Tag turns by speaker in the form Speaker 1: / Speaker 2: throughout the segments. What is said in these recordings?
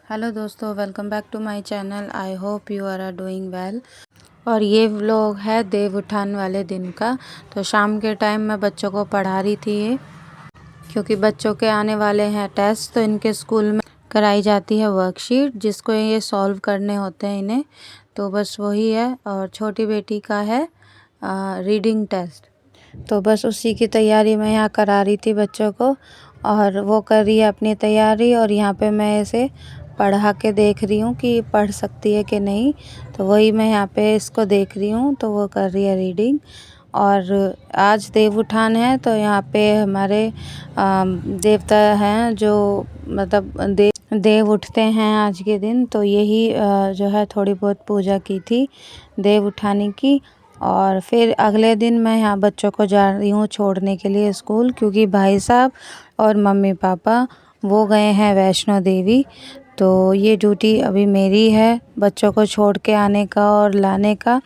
Speaker 1: Hello दोस्तों, welcome back to my channel. I hope you are doing well. और ये vlog है देव उठान वाले दिन का। तो शाम के टाइम मैं बच्चों को पढ़ा रही थी ये, क्योंकि बच्चों के आने वाले हैं टेस्ट। तो इनके स्कूल में कराई जाती है वर्कशीट, जिसको ये सॉल्व करने होते हैं इन्हें। तो बस वही है। और छोटी बेटी का है रीडिंग टेस्ट। तो बस उसी की तैयारी मैं यहाँ करा रही थी बच्चों को, और वो कर रही है अपनी तैयारी। और यहाँ पे मैं इसे पढ़ा के देख रही हूँ कि पढ़ सकती है कि नहीं। तो वही मैं यहाँ पे इसको देख रही हूँ। तो वो कर रही है रीडिंग। और आज देव उठान है, तो यहाँ पे हमारे देवता हैं जो मतलब देव उठते हैं आज के दिन। तो यही जो है थोड़ी बहुत पूजा की थी देव उठाने की। और फिर अगले दिन मैं यहाँ बच्चों को जा रही हूँ छोड़ने के लिए स्कूल, क्योंकि भाई साहब और मम्मी पापा वो गए हैं वैष्णो देवी। तो ये ड्यूटी अभी मेरी है, बच्चों को छोड़ के आने का और लाने का।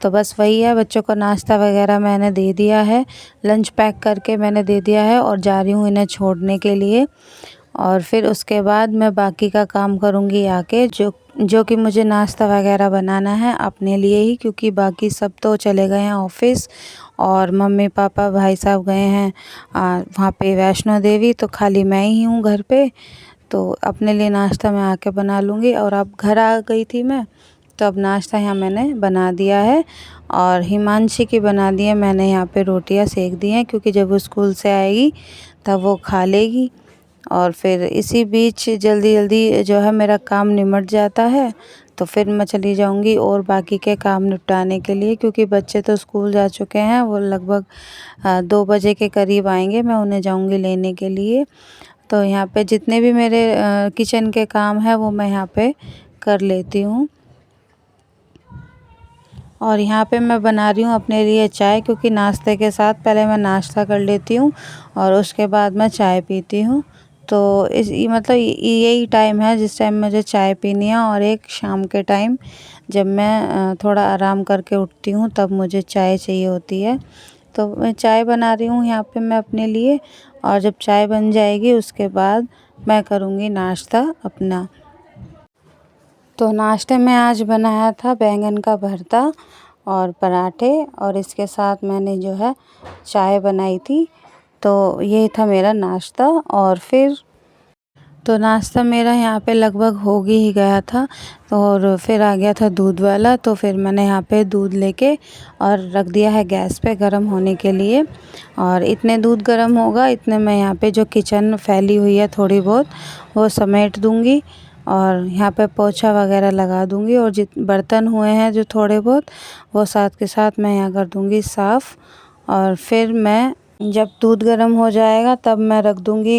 Speaker 1: तो बस वही है। बच्चों को नाश्ता वगैरह मैंने दे दिया है, लंच पैक करके मैंने दे दिया है, और जा रही हूँ इन्हें छोड़ने के लिए। और फिर उसके बाद मैं बाकी का काम करूँगी आके, जो कि मुझे नाश्ता वगैरह बनाना है अपने लिए ही, क्योंकि बाकी सब तो चले गए हैं ऑफिस। और मम्मी पापा भाई साहब गए हैं वहाँ पे वैष्णो देवी। तो खाली मैं ही हूँ घर पे। तो अपने लिए नाश्ता मैं आके बना लूँगी। और अब घर आ गई थी मैं, तो अब नाश्ता यहाँ मैंने बना दिया है। और हिमांशी की बना दी है मैंने, यहाँ पे रोटियाँ सेक दी हैं, क्योंकि जब वो स्कूल से आएगी तब वो खा लेगी। और फिर इसी बीच जल्दी जल्दी जो है मेरा काम निमट जाता है। तो फिर मैं चली जाऊंगी और बाकी के काम निपटाने के लिए, क्योंकि बच्चे तो स्कूल जा चुके हैं। वो लगभग 2 बजे के करीब आएंगे, मैं उन्हें जाऊंगी लेने के लिए। तो यहाँ पे जितने भी मेरे किचन के काम है वो मैं यहाँ पे कर लेती हूँ। और यहाँ पे मैं बना रही हूँ अपने लिए चाय, क्योंकि नाश्ते के साथ पहले मैं नाश्ता कर लेती हूँ और उसके बाद मैं चाय पीती हूँ। तो मतलब यही टाइम है जिस टाइम मुझे चाय पीनी है। और एक शाम के टाइम जब मैं थोड़ा आराम करके उठती हूँ तब मुझे चाय चाहिए होती है। तो मैं चाय बना रही हूँ यहाँ पे मैं अपने लिए। और जब चाय बन जाएगी उसके बाद मैं करूँगी नाश्ता अपना। तो नाश्ते में आज बनाया था बैंगन का भरता और पराठे, और इसके साथ मैंने जो है चाय बनाई थी। तो ये था मेरा नाश्ता। और फिर तो नाश्ता मेरा यहाँ पे लगभग हो ही गया था। और फिर आ गया था दूध वाला। तो फिर मैंने यहाँ पे दूध लेके और रख दिया है गैस पे गर्म होने के लिए। और इतने दूध गर्म होगा इतने मैं यहाँ पे जो किचन फैली हुई है थोड़ी बहुत वो समेट दूँगी। और यहाँ पे पोछा वगैरह लगा दूँगी। और जित बर्तन हुए हैं जो थोड़े बहुत वो साथ के साथ मैं यहाँ कर दूँगी साफ़। और फिर मैं जब दूध गर्म हो जाएगा तब मैं रख दूँगी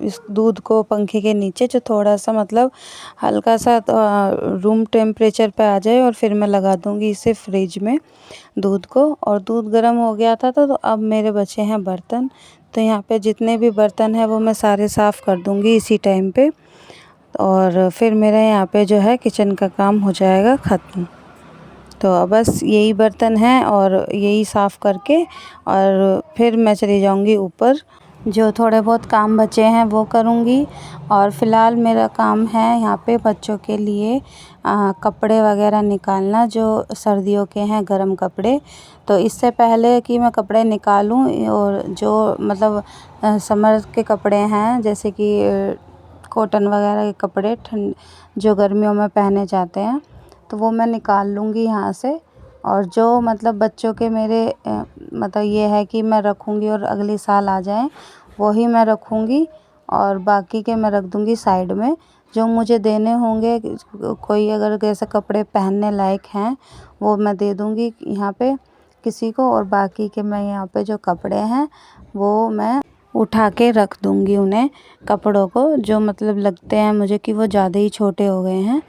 Speaker 1: इस दूध को पंखे के नीचे, जो थोड़ा सा मतलब हल्का सा रूम टेम्परेचर पे आ जाए। और फिर मैं लगा दूँगी इसे फ्रिज में दूध को। और दूध गर्म हो गया था तो अब मेरे बचे हैं बर्तन। तो यहाँ पे जितने भी बर्तन हैं वो मैं सारे साफ़ कर दूँगी इसी टाइम पे। और फिर मेरा यहाँ पे जो है किचन का काम हो जाएगा ख़त्म। तो बस यही बर्तन हैं और यही साफ़ करके और फिर मैं चली जाऊंगी ऊपर, जो थोड़े बहुत काम बचे हैं वो करूंगी। और फ़िलहाल मेरा काम है यहाँ पे बच्चों के लिए कपड़े वगैरह निकालना, जो सर्दियों के हैं गर्म कपड़े। तो इससे पहले कि मैं कपड़े निकालूं, और जो मतलब समर के कपड़े हैं जैसे कि कॉटन वगैरह के कपड़े ठंड जो गर्मियों में पहने जाते हैं, तो वो मैं निकाल लूँगी यहाँ से। और जो मतलब बच्चों के मेरे मतलब ये है कि मैं रखूँगी और अगले साल आ जाएं, वही मैं रखूँगी। और बाकी के मैं रख दूँगी साइड में। जो मुझे देने होंगे, कोई अगर जैसे कपड़े पहनने लायक हैं वो मैं दे दूँगी यहाँ पे किसी को। और बाकी के मैं यहाँ पे जो कपड़े हैं वो मैं उठा के रख दूँगी उन्हें, कपड़ों को जो मतलब लगते हैं मुझे कि वो ज़्यादा ही छोटे हो गए हैं।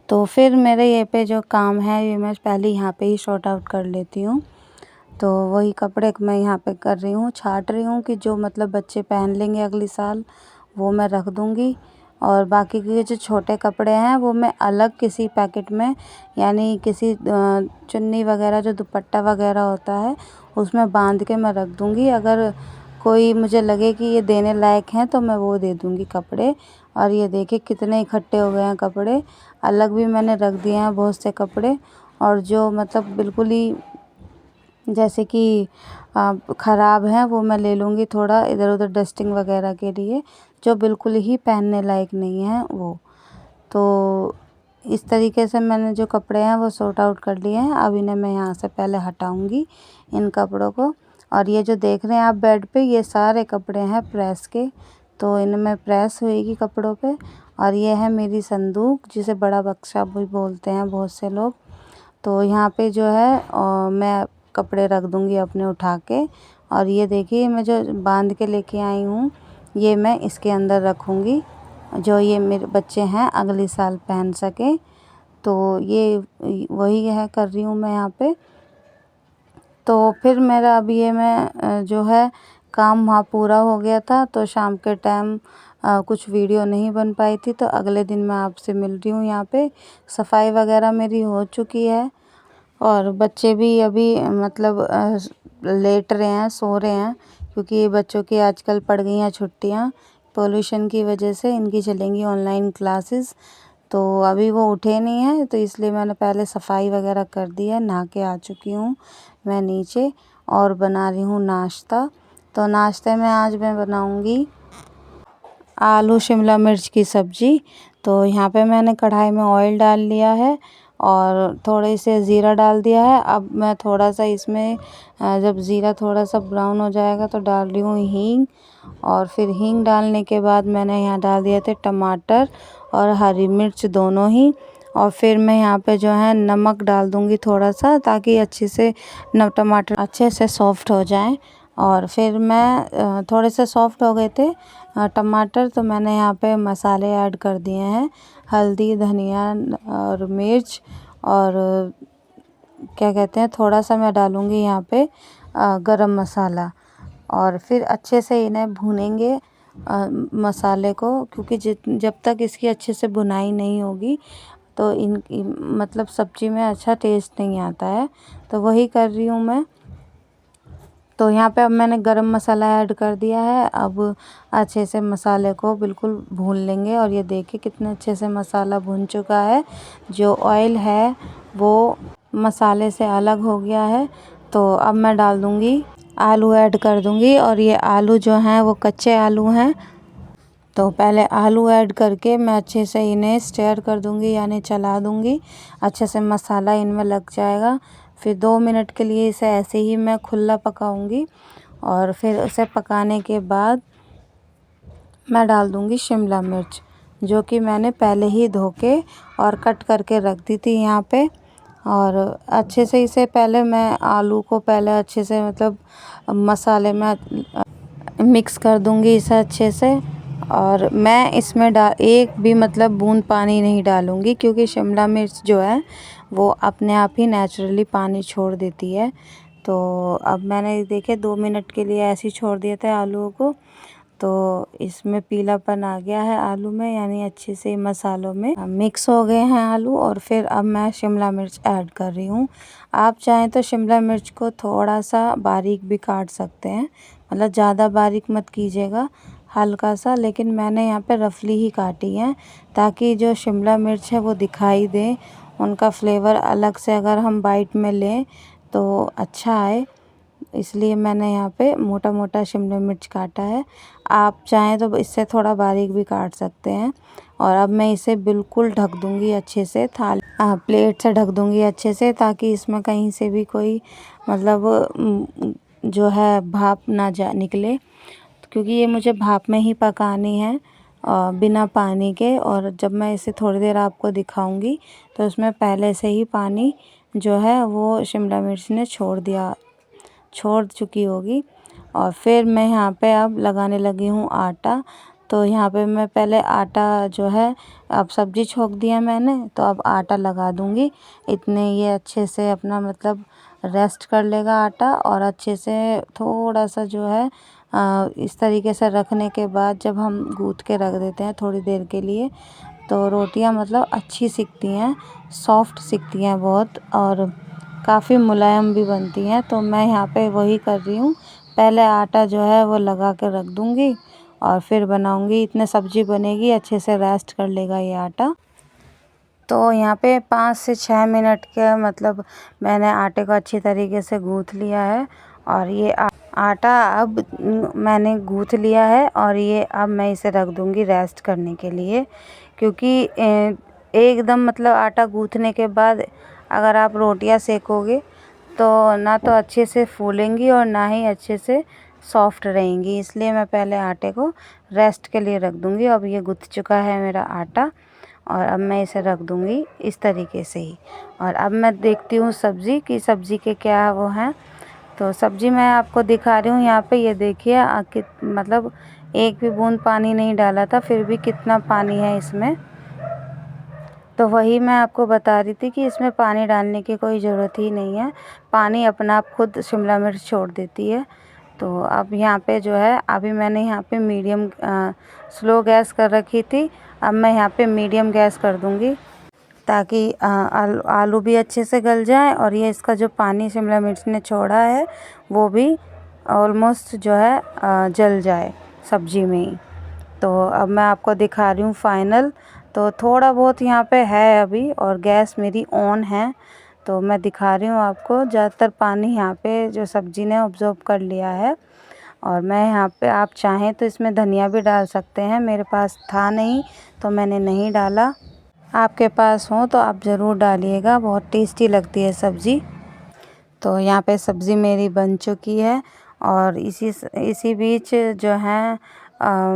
Speaker 1: तो फिर मेरे ये पे जो काम है ये मैं पहले यहाँ पे ही सॉर्ट आउट कर लेती हूँ। तो वही कपड़े मैं यहाँ पे कर रही हूँ, छाँट रही हूँ कि जो मतलब बच्चे पहन लेंगे अगले साल वो मैं रख दूँगी। और बाकी के जो छोटे कपड़े हैं वो मैं अलग किसी पैकेट में, यानी किसी चुन्नी वगैरह जो दुपट्टा वगैरह होता है उसमें बांध के मैं रख दूँगी। अगर कोई मुझे लगे कि ये देने लायक हैं तो मैं वो दे दूँगी कपड़े। और ये देखिए कितने इकट्ठे हो गए हैं कपड़े। अलग भी मैंने रख दिए हैं बहुत से कपड़े, और जो मतलब बिल्कुल ही जैसे कि ख़राब हैं वो मैं ले लूँगी थोड़ा इधर उधर डस्टिंग वगैरह के लिए, जो बिल्कुल ही पहनने लायक नहीं है वो। तो इस तरीके से मैंने जो कपड़े हैं वो सॉर्ट आउट कर लिए हैं। अब इन्हें मैं यहाँ से पहले हटाऊँगी इन कपड़ों को। और ये जो देख रहे हैं आप बेड पे, ये सारे कपड़े हैं प्रेस के, तो इनमें प्रेस होएगी कपड़ों पे। और ये है मेरी संदूक, जिसे बड़ा बक्सा भी बोलते हैं बहुत से लोग। तो यहाँ पे जो है मैं कपड़े रख दूँगी अपने उठा के। और ये देखिए मैं जो बांध के लेके आई हूँ, ये मैं इसके अंदर रखूँगी, जो ये मेरे बच्चे हैं अगले साल पहन सकें। तो ये वही है कर रही हूँ मैं यहाँ पे। तो फिर मेरा अब ये मैं जो है काम वहाँ पूरा हो गया था, तो शाम के टाइम कुछ वीडियो नहीं बन पाई थी, तो अगले दिन मैं आपसे मिल रही हूँ यहाँ पे। सफाई वगैरह मेरी हो चुकी है, और बच्चे भी अभी मतलब लेट रहे हैं, सो रहे हैं, क्योंकि बच्चों की आजकल पड़ गई हैं छुट्टियाँ। पोल्यूशन की वजह से इनकी चलेंगी ऑनलाइन क्लासेस। तो अभी वो उठे नहीं हैं, तो इसलिए मैंने पहले सफाई वगैरह कर दी है। नहा के आ चुकी हूँ मैं नीचे, और बना रही हूँ नाश्ता। तो नाश्ते में आज मैं बनाऊँगी आलू शिमला मिर्च की सब्ज़ी। तो यहाँ पे मैंने कढ़ाई में ऑयल डाल लिया है और थोड़े से ज़ीरा डाल दिया है। अब मैं थोड़ा सा इसमें जब ज़ीरा थोड़ा सा ब्राउन हो जाएगा तो डाल रही हूँ हींग। और फिर हींग डालने के बाद मैंने यहाँ डाल दिए थे टमाटर और हरी मिर्च दोनों ही। और फिर मैं यहाँ पे जो है नमक डाल दूँगी थोड़ा सा, ताकि अच्छे से टमाटर अच्छे से सॉफ्ट हो जाएं। और फिर मैं थोड़े से सॉफ्ट हो गए थे टमाटर, तो मैंने यहाँ पे मसाले ऐड कर दिए हैं, हल्दी, धनिया और मिर्च, और क्या कहते हैं थोड़ा सा मैं डालूँगी यहाँ पे गरम मसाला। और फिर अच्छे से इन्हें भूनेंगे मसाले को, क्योंकि जब तक इसकी अच्छे से भुनाई नहीं होगी तो मतलब सब्ज़ी में अच्छा टेस्ट नहीं आता है। तो वही कर रही हूँ मैं। तो यहाँ पे अब मैंने गरम मसाला ऐड कर दिया है। अब अच्छे से मसाले को बिल्कुल भून लेंगे। और ये देखिए कितने अच्छे से मसाला भून चुका है, जो ऑयल है वो मसाले से अलग हो गया है। तो अब मैं डाल दूँगी आलू ऐड कर दूँगी। और ये आलू जो हैं वो कच्चे आलू हैं, तो पहले आलू ऐड करके मैं अच्छे से इन्हें स्टर कर दूँगी, यानी चला दूँगी। अच्छे से मसाला इनमें लग जाएगा। फिर 2 मिनट के लिए इसे ऐसे ही मैं खुला पकाऊँगी। और फिर उसे पकाने के बाद मैं डाल दूँगी शिमला मिर्च, जो कि मैंने पहले ही धो के और कट करके रख दी थी यहाँ पे। और अच्छे से इसे पहले मैं आलू को पहले अच्छे से मतलब मसाले में मिक्स कर दूँगी इसे अच्छे से। और मैं इसमें एक भी मतलब बूंद पानी नहीं डालूँगी, क्योंकि शिमला मिर्च जो है वो अपने आप ही नेचुरली पानी छोड़ देती है। तो अब मैंने देखिए 2 मिनट के लिए ऐसे ही छोड़ दिए थे आलूओं को, तो इसमें पीलापन आ गया है आलू में, यानी अच्छे से मसालों में मिक्स हो गए हैं आलू। और फिर अब मैं शिमला मिर्च ऐड कर रही हूँ। आप चाहें तो शिमला मिर्च को थोड़ा सा बारीक भी काट सकते हैं, मतलब ज़्यादा बारीक मत कीजिएगा, हल्का सा। लेकिन मैंने यहाँ पे रफली ही काटी है, ताकि जो शिमला मिर्च है वो दिखाई दे, उनका फ्लेवर अलग से अगर हम बाइट में लें तो अच्छा आए। इसलिए मैंने यहाँ पे मोटा मोटा शिमला मिर्च काटा है। आप चाहें तो इससे थोड़ा बारीक भी काट सकते हैं। और अब मैं इसे बिल्कुल ढक दूँगी अच्छे से, प्लेट से ढक दूँगी अच्छे से, ताकि इसमें कहीं से भी कोई मतलब जो है भाप ना निकले, क्योंकि ये मुझे भाप में ही पकानी है बिना पानी के। और जब मैं इसे थोड़ी देर आपको दिखाऊंगी तो उसमें पहले से ही पानी जो है वो शिमला मिर्च ने छोड़ चुकी होगी। और फिर मैं यहाँ पे अब लगाने लगी हूँ आटा। तो यहाँ पे मैं पहले आटा जो है, अब सब्ज़ी छोंक दिया मैंने, तो अब आटा लगा दूँगी। इतने ये अच्छे से अपना मतलब रेस्ट कर लेगा आटा। और अच्छे से थोड़ा सा जो है इस तरीके से रखने के बाद जब हम गूँथ के रख देते हैं थोड़ी देर के लिए, तो रोटियां मतलब अच्छी सिकती हैं, सॉफ्ट सिकती हैं बहुत, और काफ़ी मुलायम भी बनती हैं। तो मैं यहाँ पे वही कर रही हूँ, पहले आटा जो है वो लगा के रख दूँगी। और फिर बनाऊंगी। इतने सब्जी बनेगी, अच्छे से रेस्ट कर लेगा ये आटा। तो यहाँ पे 5 से 6 मिनट के मतलब मैंने आटे को अच्छी तरीके से गूँथ लिया है। और ये आटा अब मैंने गूँथ लिया है और ये अब मैं इसे रख दूँगी रेस्ट करने के लिए। क्योंकि एकदम मतलब आटा गूँथने के बाद अगर आप रोटियां सेकोगे तो ना तो अच्छे से फूलेंगी और ना ही अच्छे से सॉफ्ट रहेंगी। इसलिए मैं पहले आटे को रेस्ट के लिए रख दूँगी। अब ये गूँथ चुका है मेरा आटा और अब मैं इसे रख दूँगी इस तरीके से ही। और अब मैं देखती हूँ सब्ज़ी कि सब्ज़ी के क्या वो हैं। तो सब्ज़ी मैं आपको दिखा रही हूँ यहाँ पे। ये देखिए मतलब एक भी बूंद पानी नहीं डाला था, फिर भी कितना पानी है इसमें। तो वही मैं आपको बता रही थी कि इसमें पानी डालने की कोई ज़रूरत ही नहीं है। पानी अपना आप खुद शिमला मिर्च छोड़ देती है। तो अब यहाँ पे जो है अभी मैंने यहाँ पे मीडियम स्लो गैस कर रखी थी। अब मैं यहाँ पे मीडियम गैस कर दूँगी ताकि आलू भी अच्छे से गल जाए और ये इसका जो पानी शिमला मिर्च ने छोड़ा है वो भी ऑलमोस्ट जो है जल जाए सब्ज़ी में ही। तो अब मैं आपको दिखा रही हूँ फाइनल। तो थोड़ा बहुत यहाँ पे है अभी और गैस मेरी ऑन है। तो मैं दिखा रही हूँ आपको। ज़्यादातर पानी यहाँ पे जो सब्ज़ी ने ऑब्जॉर्ब कर लिया है। और मैं यहाँ पे आप चाहें तो इसमें धनिया भी डाल सकते हैं। मेरे पास था नहीं तो मैंने नहीं डाला। आपके पास हो तो आप ज़रूर डालिएगा, बहुत टेस्टी लगती है सब्ज़ी। तो यहाँ पे सब्ज़ी मेरी बन चुकी है। और इसी बीच जो है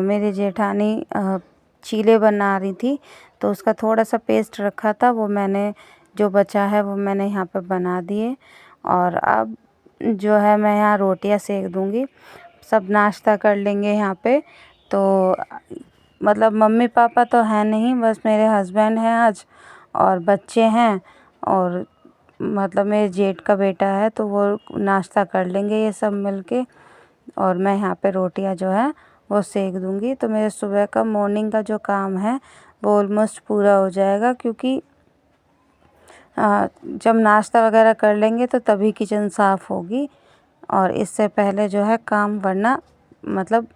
Speaker 1: मेरी जेठानी चीले बना रही थी। तो उसका थोड़ा सा पेस्ट रखा था, वो मैंने जो बचा है वो मैंने यहाँ पे बना दिए। और अब जो है मैं यहाँ रोटियाँ सेक दूँगी। सब नाश्ता कर लेंगे यहाँ पे। तो मतलब मम्मी पापा तो हैं नहीं, बस मेरे हस्बैंड हैं आज और बच्चे हैं और मतलब मेरे जेठ का बेटा है। तो वो नाश्ता कर लेंगे ये सब मिलके। और मैं यहाँ पे रोटियाँ जो है वो सेक दूँगी। तो मेरे सुबह का मॉर्निंग का जो काम है वो ऑलमोस्ट पूरा हो जाएगा। क्योंकि जब नाश्ता वगैरह कर लेंगे तो तभी किचन साफ़ होगी और इससे पहले जो है काम वरना मतलब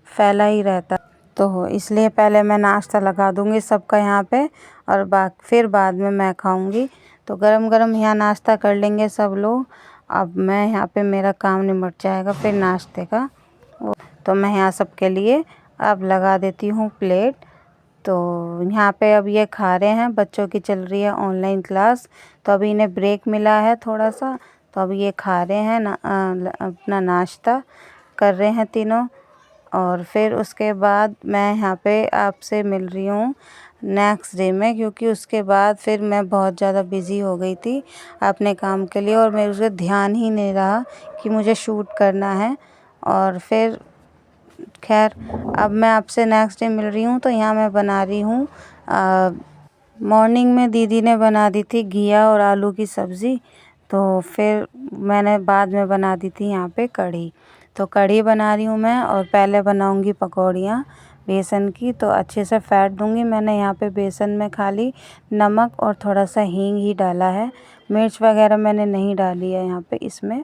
Speaker 1: फैला ही रहता। तो इसलिए पहले मैं नाश्ता लगा दूँगी सबका यहाँ पे और फिर बाद में मैं खाऊँगी। तो गरम गरम यहाँ नाश्ता कर लेंगे सब लोग। अब मैं यहाँ पे मेरा काम निपट जाएगा फिर नाश्ते का। तो मैं यहाँ सबके लिए अब लगा देती हूँ प्लेट। तो यहाँ पे अब ये खा रहे हैं, बच्चों की चल रही है ऑनलाइन क्लास। तो अभी इन्हें ब्रेक मिला है थोड़ा सा। तो अब ये खा रहे हैं अपना नाश्ता कर रहे हैं तीनों। और फिर उसके बाद मैं यहाँ पे आपसे मिल रही हूँ नेक्स्ट डे में। क्योंकि उसके बाद फिर मैं बहुत ज़्यादा बिज़ी हो गई थी अपने काम के लिए और मेरे उसे ध्यान ही नहीं रहा कि मुझे शूट करना है। और फिर खैर अब मैं आपसे नेक्स्ट डे मिल रही हूँ। तो यहाँ मैं बना रही हूँ मॉर्निंग में दीदी ने बना दी थी घिया और आलू की सब्ज़ी। तो फिर मैंने बाद में बना दी थी यहाँ पे कढ़ी। तो कढ़ी बना रही हूँ मैं और पहले बनाऊँगी पकौड़ियाँ बेसन की। तो अच्छे से फेंट दूँगी। मैंने यहाँ पे बेसन में खाली नमक और थोड़ा सा हींग ही डाला है, मिर्च वगैरह मैंने नहीं डाली है यहाँ पे इसमें।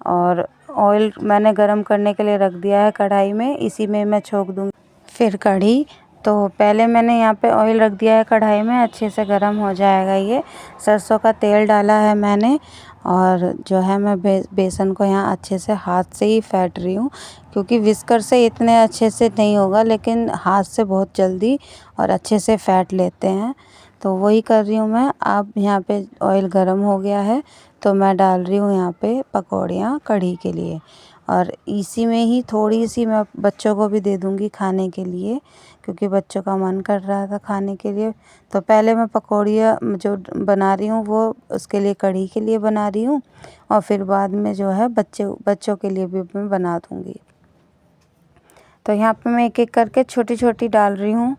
Speaker 1: और ऑयल मैंने गरम करने के लिए रख दिया है कढ़ाई में, इसी में मैं छोंक दूँगी फिर कढ़ी। तो पहले मैंने यहाँ पे ऑयल रख दिया है कढ़ाई में, अच्छे से गरम हो जाएगा। ये सरसों का तेल डाला है मैंने और जो है मैं बेसन को यहाँ अच्छे से हाथ से ही फेंट रही हूँ। क्योंकि विस्कर से इतने अच्छे से नहीं होगा लेकिन हाथ से बहुत जल्दी और अच्छे से फेंट लेते हैं। तो वही कर रही हूँ मैं। अब यहाँ पे ऑयल गरम हो गया है तो मैं डाल रही हूँ यहाँ पे पकौड़ियाँ कढ़ी के लिए। और इसी में ही थोड़ी सी मैं बच्चों को भी दे दूँगी खाने के लिए, क्योंकि बच्चों का मन कर रहा था खाने के लिए। तो पहले मैं पकौड़ियाँ जो बना रही हूँ वो उसके लिए कढ़ी के लिए बना रही हूँ और फिर बाद में जो है बच्चों के लिए भी मैं बना दूँगी। तो यहाँ पे मैं एक एक करके छोटी छोटी डाल रही हूँ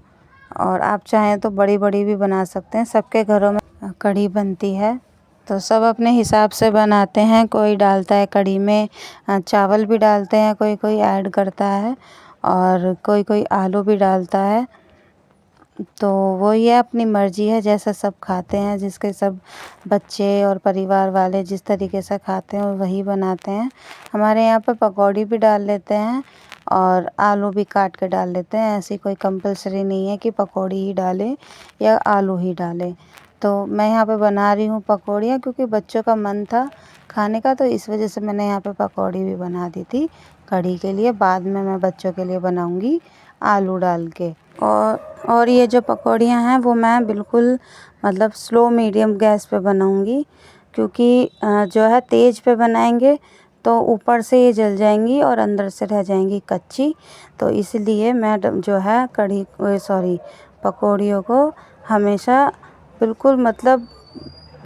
Speaker 1: और आप चाहें तो बड़ी बड़ी भी बना सकते हैं। सबके घरों में कढ़ी बनती है तो सब अपने हिसाब से बनाते हैं। कोई डालता है कढ़ी में चावल भी डालते हैं, कोई कोई ऐड करता है और कोई कोई आलू भी डालता है। तो वो ये अपनी मर्ज़ी है, जैसा सब खाते हैं, जिसके सब बच्चे और परिवार वाले जिस तरीके से खाते हैं वही बनाते हैं। हमारे यहाँ पे पकौड़ी भी डाल लेते हैं और आलू भी काट के डाल लेते हैं। ऐसी कोई कंपलसरी नहीं है कि पकौड़ी ही डालें या आलू ही डालें। तो मैं यहाँ पे बना रही हूँ पकौड़ियाँ, क्योंकि बच्चों का मन था खाने का, तो इस वजह से मैंने यहाँ पे पकौड़ी भी बना दी थी कढ़ी के लिए। बाद में मैं बच्चों के लिए बनाऊँगी आलू डाल के। और ये जो पकौड़ियाँ हैं वो मैं बिल्कुल मतलब स्लो मीडियम गैस पे बनाऊँगी, क्योंकि जो है तेज़ पे बनाएंगे तो ऊपर से ये जल जाएंगी और अंदर से रह जाएंगी कच्ची। तो इसलिए मैं जो है पकौड़ियों को हमेशा बिल्कुल मतलब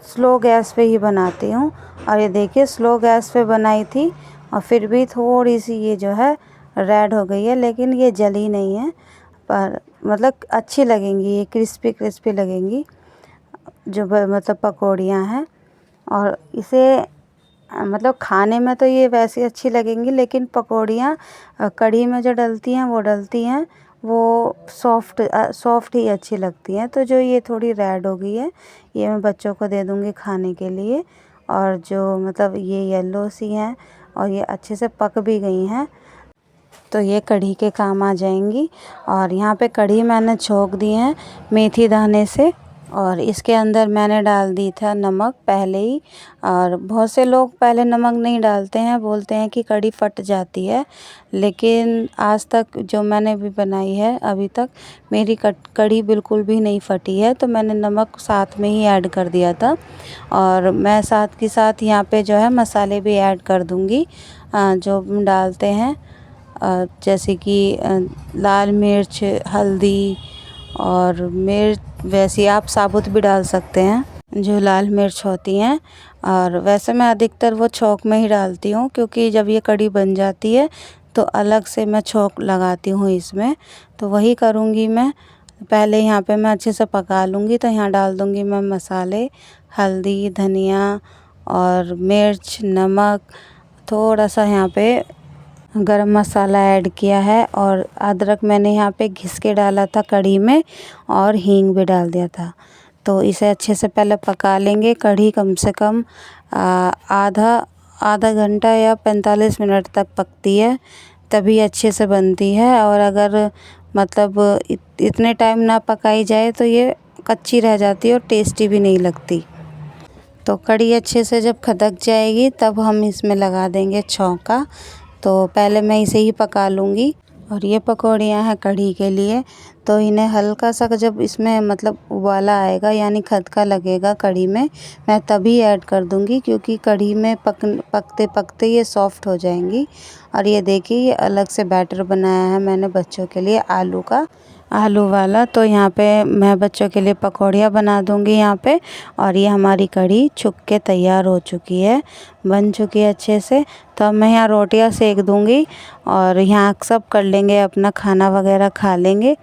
Speaker 1: स्लो गैस पे ही बनाती हूँ। और ये देखिए स्लो गैस पे बनाई थी और फिर भी थोड़ी सी ये जो है रेड हो गई है, लेकिन ये जली नहीं है, पर मतलब अच्छी लगेंगी, ये क्रिस्पी क्रिस्पी लगेंगी जो मतलब पकौड़ियाँ हैं। और इसे मतलब खाने में तो ये वैसे अच्छी लगेंगी, लेकिन पकौड़ियाँ कढ़ी में जो डलती हैं वो सॉफ्ट ही अच्छी लगती हैं। तो जो ये थोड़ी रेड हो गई है ये मैं बच्चों को दे दूँगी खाने के लिए। और जो मतलब ये येलो सी हैं और ये अच्छे से पक भी गई हैं, तो ये कढ़ी के काम आ जाएंगी। और यहाँ पे कढ़ी मैंने छौंक दी है मेथी दाने से, और इसके अंदर मैंने डाल दी था नमक पहले ही। और बहुत से लोग पहले नमक नहीं डालते हैं, बोलते हैं कि कढ़ी फट जाती है, लेकिन आज तक जो मैंने भी बनाई है अभी तक मेरी कढ़ी बिल्कुल भी नहीं फटी है। तो मैंने नमक साथ में ही ऐड कर दिया था। और मैं साथ के साथ यहाँ पे जो है मसाले भी ऐड कर दूँगी जो डालते हैं, जैसे कि लाल मिर्च, हल्दी और मिर्च, वैसे आप साबुत भी डाल सकते हैं जो लाल मिर्च होती हैं। और वैसे मैं अधिकतर वो छौंक में ही डालती हूँ, क्योंकि जब ये कढ़ी बन जाती है तो अलग से मैं छौंक लगाती हूँ इसमें। तो वही करूँगी मैं। पहले यहाँ पे मैं अच्छे से पका लूँगी, तो यहाँ डाल दूँगी मैं मसाले, हल्दी, धनिया और मिर्च, नमक, थोड़ा सा यहाँ पे गरम मसाला ऐड किया है, और अदरक मैंने यहाँ पे घिस के डाला था कढ़ी में, और हींग भी डाल दिया था। तो इसे अच्छे से पहले पका लेंगे। कढ़ी कम से कम आधा घंटा या 45 मिनट तक पकती है, तभी अच्छे से बनती है। और अगर मतलब इतने टाइम ना पकाई जाए तो ये कच्ची रह जाती है और टेस्टी भी नहीं लगती। तो कढ़ी अच्छे से जब खदक जाएगी तब हम इसमें लगा देंगे छौंका। तो पहले मैं इसे ही पका लूँगी। और ये पकौड़ियाँ हैं कढ़ी के लिए, तो इन्हें हल्का सा जब इसमें मतलब उबाला आएगा यानी खदका लगेगा कढ़ी में, मैं तभी ऐड कर दूँगी, क्योंकि कढ़ी में पकते पकते ये सॉफ़्ट हो जाएंगी। और ये देखिए ये अलग से बैटर बनाया है मैंने बच्चों के लिए आलू वाला। तो यहाँ पे मैं बच्चों के लिए पकौड़ियाँ बना दूँगी यहाँ पे। और ये हमारी कढ़ी छुक के तैयार हो चुकी है, बन चुकी है अच्छे से। तो अब मैं यहाँ रोटियाँ सेक दूँगी और यहाँ सब कर लेंगे, अपना खाना वगैरह खा लेंगे।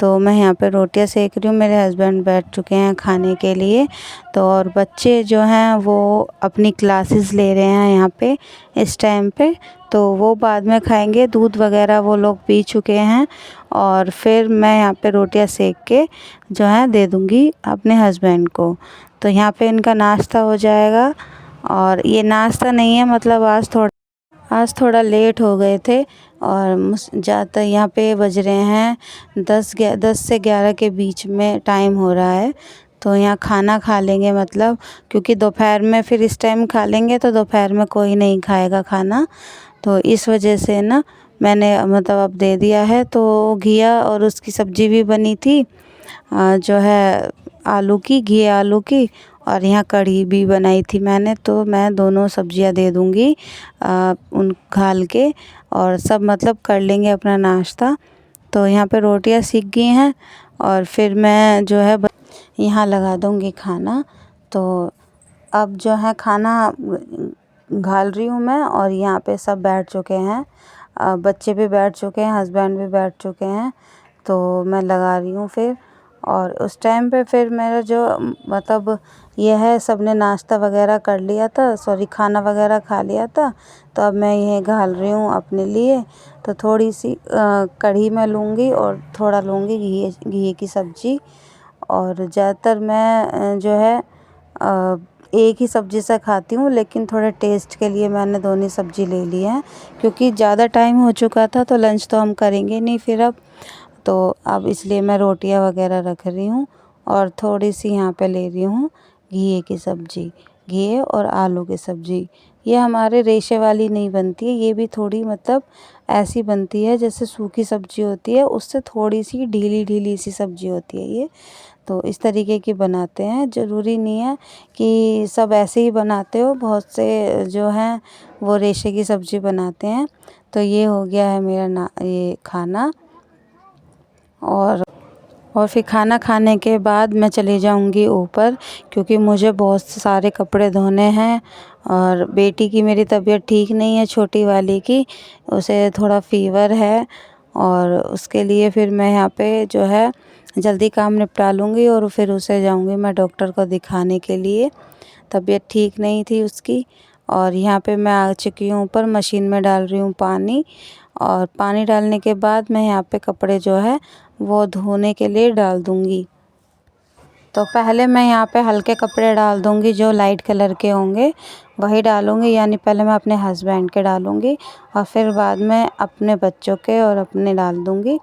Speaker 1: तो मैं यहाँ पे रोटियाँ सेक रही हूँ, मेरे हस्बैंड बैठ चुके हैं खाने के लिए। तो और बच्चे जो हैं वो अपनी क्लासेस ले रहे हैं यहाँ पे इस टाइम पे, तो वो बाद में खाएंगे। दूध वगैरह वो लोग पी चुके हैं। और फिर मैं यहाँ पे रोटियाँ सेक के जो है दे दूँगी अपने हस्बैंड को। तो यहाँ पे इनका नाश्ता हो जाएगा। और ये नाश्ता नहीं है, मतलब आज थोड़ा लेट हो गए थे, और ज़्यादा यहाँ पे बज रहे हैं 10 से 11 के बीच में टाइम हो रहा है। तो यहाँ खाना खा लेंगे, मतलब क्योंकि दोपहर में फिर इस टाइम खा लेंगे तो दोपहर में कोई नहीं खाएगा खाना। तो इस वजह से ना मैंने मतलब अब दे दिया है। तो घिया और उसकी सब्ज़ी भी बनी थी जो है घी आलू की, और यहाँ कढ़ी भी बनाई थी मैंने। तो मैं दोनों सब्जियां दे दूँगी उन घाल के, और सब मतलब कर लेंगे अपना नाश्ता। तो यहाँ पे रोटियां सीख गई हैं, और फिर मैं जो है यहाँ लगा दूँगी खाना। तो अब जो है खाना घाल रही हूँ मैं, और यहाँ पे सब बैठ चुके हैं, बच्चे भी बैठ चुके हैं, हस्बैंड भी बैठ चुके हैं। तो मैं लगा रही हूँ फिर। और उस टाइम पे फिर मेरा जो मतलब ये है, सबने नाश्ता वगैरह कर लिया था, खाना वगैरह खा लिया था। तो अब मैं ये घाल रही हूँ अपने लिए। तो थोड़ी सी कढ़ी मैं लूँगी और थोड़ा लूँगी घी की सब्ज़ी। और ज़्यादातर मैं जो है एक ही सब्ज़ी से खाती हूँ, लेकिन थोड़ा टेस्ट के लिए मैंने दोनों सब्ज़ी ले ली है, क्योंकि ज़्यादा टाइम हो चुका था तो लंच तो हम करेंगे नहीं फिर अब इसलिए मैं रोटियां वगैरह रख रही हूँ। और थोड़ी सी यहाँ पे ले रही हूँ घिए की सब्ज़ी, घिए और आलू की सब्ज़ी। ये हमारे रेशे वाली नहीं बनती है, ये भी थोड़ी मतलब ऐसी बनती है जैसे सूखी सब्ज़ी होती है, उससे थोड़ी सी ढीली ढीली सी सब्ज़ी होती है ये। तो इस तरीके की बनाते हैं, ज़रूरी नहीं है कि सब ऐसे ही बनाते हो, बहुत से जो हैं वो रेशे की सब्ज़ी बनाते हैं। तो ये हो गया है मेरा ये खाना। और फिर खाना खाने के बाद मैं चली जाऊंगी ऊपर, क्योंकि मुझे बहुत सारे कपड़े धोने हैं। और बेटी की मेरी तबीयत ठीक नहीं है, छोटी वाली की, उसे थोड़ा फ़ीवर है, और उसके लिए फिर मैं यहाँ पे जो है जल्दी काम निपटा लूँगी और फिर उसे जाऊँगी मैं डॉक्टर को दिखाने के लिए। तबीयत ठीक नहीं थी उसकी। और यहाँ पे मैं आ चुकी हूँ ऊपर, मशीन में डाल रही हूँ पानी। और पानी डालने के बाद मैं यहाँ पे कपड़े जो है वो धोने के लिए डाल दूँगी। तो पहले मैं यहाँ पे हल्के कपड़े डाल दूँगी, जो लाइट कलर के होंगे वही डालूँगी, यानी पहले मैं अपने हस्बैंड के डालूँगी और फिर बाद में अपने बच्चों के और अपने डाल दूँगी।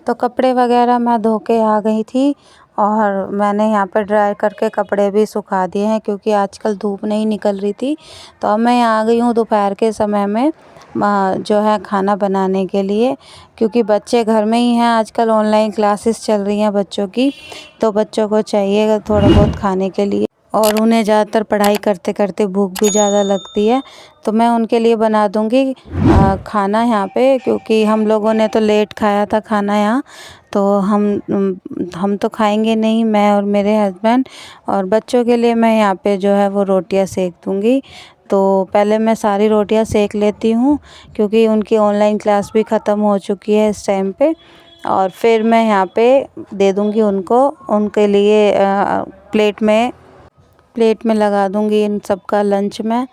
Speaker 1: तो कपड़े वगैरह मैं धो के आ गई थी, और मैंने यहाँ पर ड्राई करके कपड़े भी सुखा दिए हैं, क्योंकि आजकल धूप नहीं निकल रही थी। तो अब मैं यहाँ आ गई हूँ दोपहर के समय में जो है खाना बनाने के लिए, क्योंकि बच्चे घर में ही हैं, आजकल ऑनलाइन क्लासेस चल रही हैं बच्चों की, तो बच्चों को चाहिए थोड़ा बहुत खाने के लिए, और उन्हें ज़्यादातर पढ़ाई करते करते भूख भी ज़्यादा लगती है। तो मैं उनके लिए बना दूँगी खाना यहाँ पे, क्योंकि हम लोगों ने तो लेट खाया था खाना यहाँ, तो हम तो खाएंगे नहीं, मैं और मेरे हस्बैंड। और बच्चों के लिए मैं यहाँ पे जो है वो रोटियां सेक दूँगी। तो पहले मैं सारी रोटियां सेक लेती हूँ, क्योंकि उनकी ऑनलाइन क्लास भी ख़त्म हो चुकी है इस टाइम पे। और फिर मैं यहाँ पे दे दूँगी उनको, उनके लिए प्लेट में लगा दूँगी इन सब का लंच में।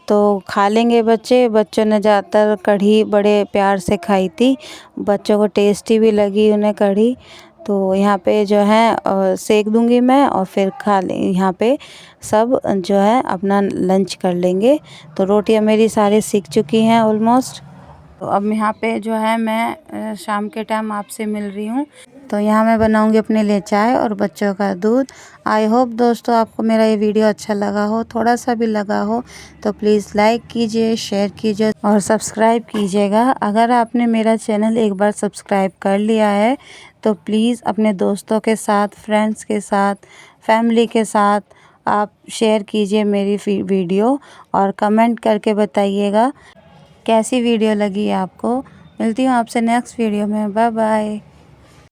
Speaker 1: तो खा लेंगे बच्चे। बच्चों ने ज़्यादातर कढ़ी बड़े प्यार से खाई थी, बच्चों को टेस्टी भी लगी उन्हें कढ़ी। तो यहाँ पे जो है सेक दूँगी मैं, और फिर खा लें यहाँ पे सब जो है अपना लंच कर लेंगे। तो रोटियाँ मेरी सारी सिक चुकी हैं ऑलमोस्ट। तो अब यहाँ पे जो है मैं शाम के टाइम आपसे मिल रही हूँ। तो यहाँ मैं बनाऊँगी अपने लिए चाय और बच्चों का दूध। आई होप दोस्तों आपको मेरा ये वीडियो अच्छा लगा हो, थोड़ा सा भी लगा हो तो प्लीज़ लाइक कीजिए, शेयर कीजिए और सब्सक्राइब कीजिएगा। अगर आपने मेरा चैनल एक बार सब्सक्राइब कर लिया है तो प्लीज़ अपने दोस्तों के साथ, फ्रेंड्स के साथ, फैमिली के साथ आप शेयर कीजिए मेरी वीडियो, और कमेंट करके बताइएगा कैसी वीडियो लगी आपको। मिलती हूँ आपसे नेक्स्ट वीडियो में। Bye bye.